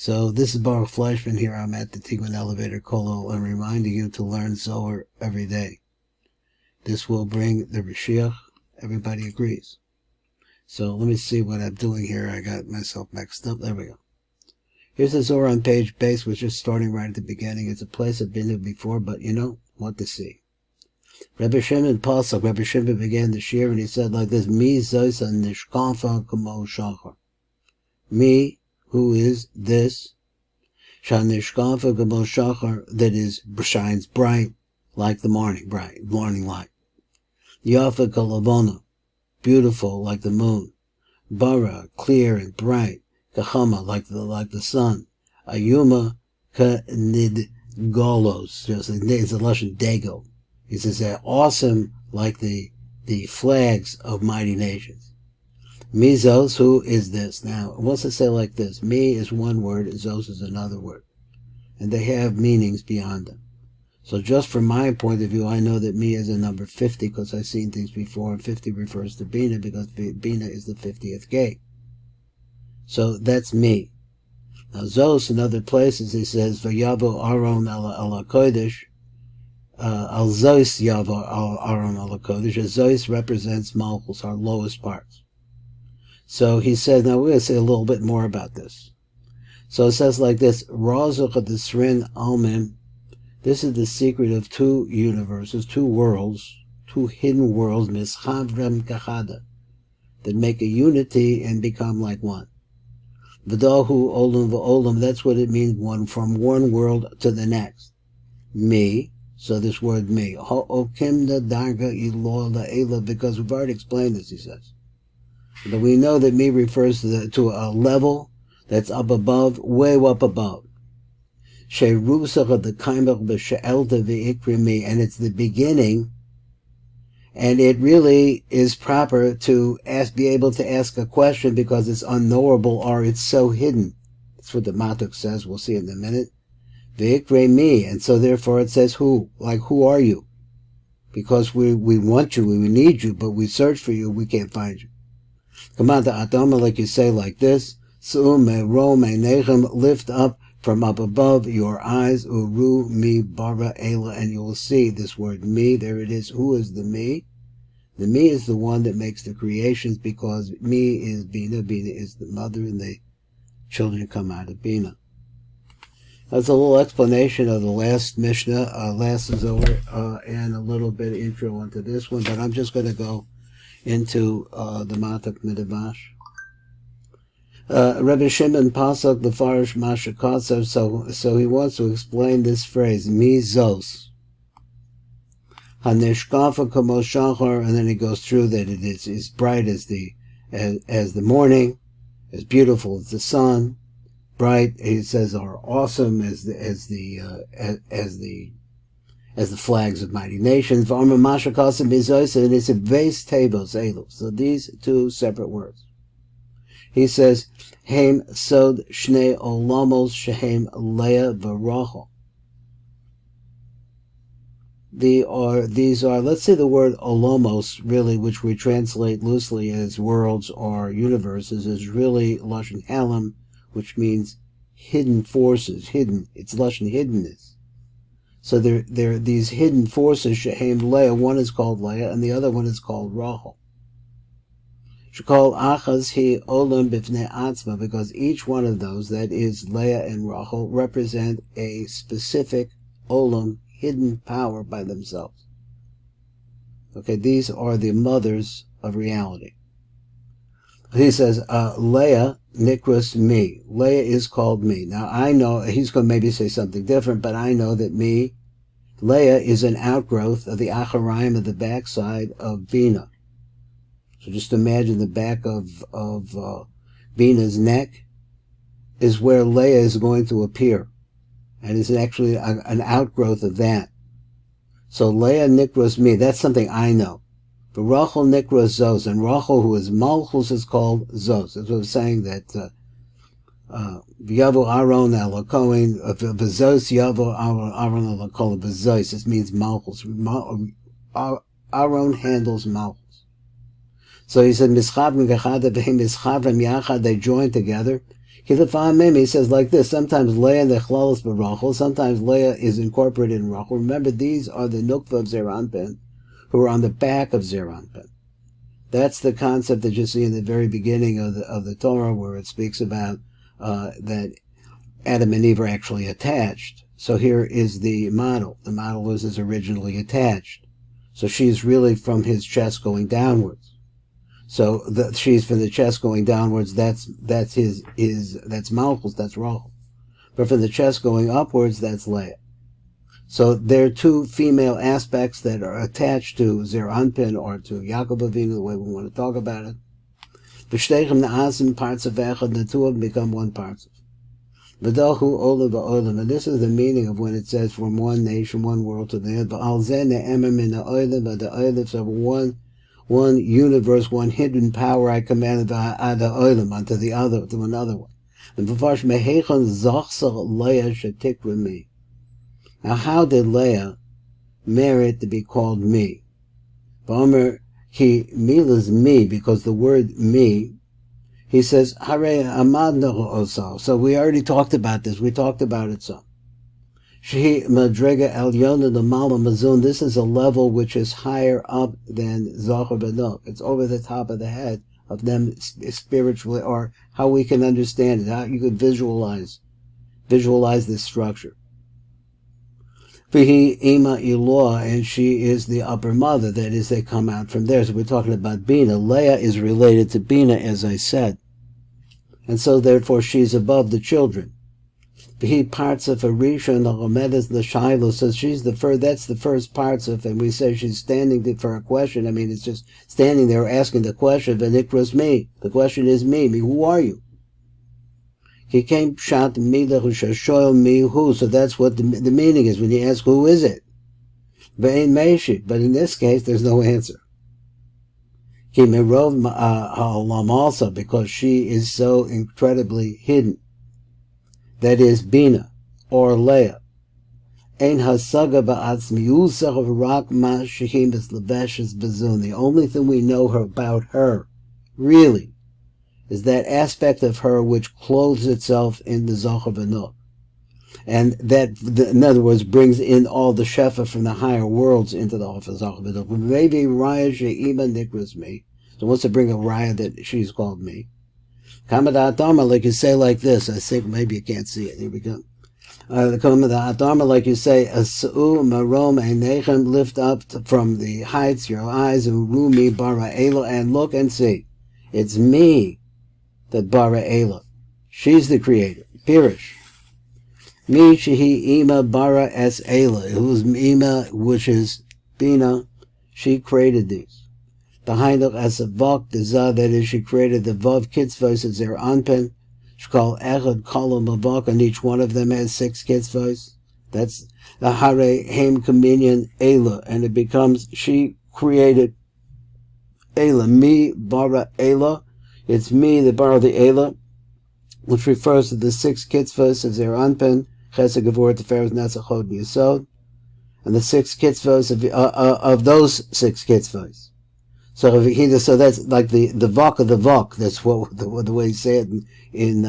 So this is Baruch Fleischman here. I'm at the Tigman Elevator Kolo and reminding you to learn Zohar every day. This will bring the Mashiach. Everybody agrees. So let me see what I'm doing here. I got myself mixed up. There we go. Here's the Zohar on page base. We're just starting right at the beginning. It's a place I've been to before, but what to see. Rabbi Shimon Pasuk. Rabbi Shimon began the shir and he said like this: Mi zoisa nishkafa kamo shachar. Me, who is this? Shanishkafa kamo shachar, that shines bright like the morning light. Yafa kalavona, beautiful like the moon. Bara, clear and bright. Kachama, like the sun. Ayuma ka nidgolos, it's a Lashon Dago. He says they're awesome like the flags of mighty nations. Mizos, who is this? Now, it wants to say like this: me is one word, Zos is another word. And they have meanings beyond them. So just from my point of view, I know that me is a number 50 because I've seen things before, and 50 refers to Bina because Bina is the 50th gate. So that's me. Now Zos, in other places, he says, V'yavo Aron ala Kodesh, al Zos yavo Aron ala Kodesh. Zos represents Malchus, our lowest parts. So he said, now we're going to say a little bit more about this. So it says like this: Razuch Adesrin Almim. This is the secret of two universes, two worlds, two hidden worlds, Mischavrem Kachada, that make a unity and become like one. V'dahu Olam v'Olam. That's what it means, one from one world to the next. Me. So this word me. Ha'okimda darga ilo la'ela, because we've already explained this, he says. But we know that me refers to a level that's up above, way up above. Sheirusach the kaimach b'she'elta v'ikrimi, and it's the beginning, and it really is proper to be able to ask a question because it's unknowable or it's so hidden. That's what the Matuk says. We'll see in a minute. V'ikrimi, and so therefore it says who, like who are you? Because we want you, we need you, but we search for you, we can't find you. Come on, the Adama, like you say, like this: lift up from up above your eyes, uru mi bara ela, and you will see this word me. There it is. Who is the me? The me is the one that makes the creations, because me is Bina. Bina is the mother, and the children come out of Bina. That's a little explanation of the last Mishnah, last Zohar, and a little bit of intro into this one, but I'm just going to go into the Matak Midrash. Rabbi Shimon Pasuk the Farish Mashakatsav, so he wants to explain this phrase, Mizos. Haneshkafa Kamo Shachar, and then he goes through that it is as bright as the morning, as beautiful as the sun, bright, he says, are awesome as the flags of mighty nations. V'arma Mashakatsav Mizos, and it's a base tables elu. So these two separate words. He says, Heim sod shnei olamos shehem Leah v'Rachel. These are, let's say the word olamos, really, which we translate loosely as worlds or universes, is really Lashon Halam, which means hidden forces, hidden. It's Lashon hiddenness. So there are these hidden forces, shehem Leah. One is called Leah, and the other one is called Rachel. Shekol achaz hi olam b'fnei atzma, because each one of those, that is Leah and Rachel, represent a specific olam, hidden power by themselves. Okay, these are the mothers of reality. He says, Leah nikras me. Leah is called me. Now I know, he's going to maybe say something different, but I know that Leah is an outgrowth of the acharayim, of the backside of Bina. So just imagine the back of Bina's neck is where Leah is going to appear. And it's actually an outgrowth of that. So Leah nikras me, that's something I know. But Rachel nikras Zos, and Rachel, who is Malchus, is called Zos. That's what I'm saying, that V'yavo Aron ala Kohen, V'Zos yavo Aron ala Kohen, V'Zos, this means Malchus. Aron handles Malchus. So he said, Mischavim gechada v'hem mischavim yachad, they join together. He says like this, sometimes Leah nechlalos b'Rachel, sometimes Leah is incorporated in Rachel. Remember, these are the Nukva of Zeranpin, who are on the back of Zeranpin. That's the concept that you see in the very beginning of the Torah, where it speaks about that Adam and Eve are actually attached. So here is the model. The model was originally attached. So she's really from his chest going downwards. So she's from the chest going downwards. That's Malchus. That's Rachel. But from the chest going upwards, that's Leah. So there are two female aspects that are attached to Zer Anpin or to Yaakov Avinu, the way we want to talk about it. V'shteichem na'asim parts of echad, the two of them become one part. V'dachu olam v'olam, and this is the meaning of when it says from one nation, one world to the other. V'al zeh ne'emer min ha'olam, but the olam, so one universe, one hidden power I commanded the olam unto the other, to another one. And v'farsh mehechon zachsar Leah shetikra me. Now, how did Leah merit to be called me? V'omer ki mila's me, because the word me, he says, Hare amadna osal. So we already talked about this. We talked about it some. Shehi madrega elyona l'mala mazun. This is a level which is higher up than Zohar benok. It's over the top of the head of them spiritually, or how we can understand it, how you could visualize this structure. Vihi ima iloah, and she is the upper mother. That is, they come out from there. So we're talking about Bina. Leah is related to Bina, as I said. And so therefore she's above the children. Vihi parts of Arisha and Lamedes L'Shailo. So she's that's the first parts of, and we say she's standing for a question. I mean, it's just standing there asking the question, V'nikras me. The question is me. Who are you? He came shot me who, so that's what the meaning is when you ask who is it. But in this case there's no answer. Also because she is so incredibly hidden. That is Bina or Leah. The only thing we know about her, really, is that aspect of her which clothes itself in the Zohar benok. And that, in other words, brings in all the Shefa from the higher worlds into the Zohar benok. Maybe Raya she'ima nikras me. So wants to bring a Raya that she's called me. Kamadat Dharma, like you say like this. I think maybe you can't see it. Here we go. The Kamadat Dharma, like you say, As'u marom einechem, lift up from the heights your eyes, Urumi bara elo, and look and see. It's me that bara ela. She's the creator. Pirish. Mi shehi ima bara es ela. Who's ima, which is Bina. She created these. The Hainuk as a vok, the za, that is, she created the vav kitzvos as their anpen. She called echad kolom avok, and each one of them has 6 kitzvos. That's the hare heim communion ela, and it becomes, she created ela. Mi bara ela. It's me, the bar of the ela, which refers to the 6 kitzvos of their anpen, chesed gevurah teferes netzachod yesod, and the 6 kitzvos of those 6 kitzvos. So that's like the vok of the vok. That's what the way you say it in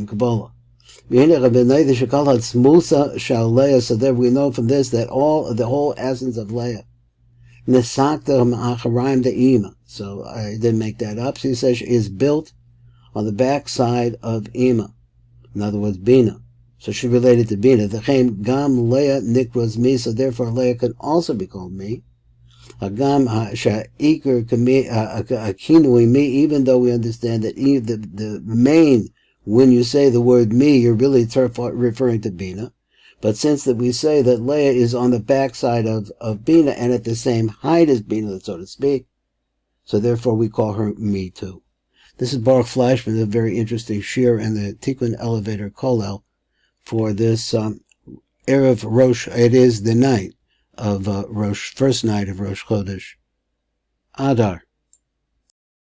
Kabbalah. So there we know from this that the whole essence of Leah. So I didn't make that up. So he says she is built on the back side of Ima. In other words, Bina. So she related to Bina. The Chaim Gam Leah Nikras me. So therefore Leah can also be called me. Agam Sha'ikr Akinui me. Even though we understand that the main, when you say the word me, you're really referring to Bina. But since that we say that Leah is on the backside of Bina and at the same height as Bina, so to speak, so therefore we call her me too. This is Baruch Flashman, a very interesting shir in the Tikkun Elevator Kollel for this Erev Rosh. It is the night of first night of Rosh Chodesh Adar.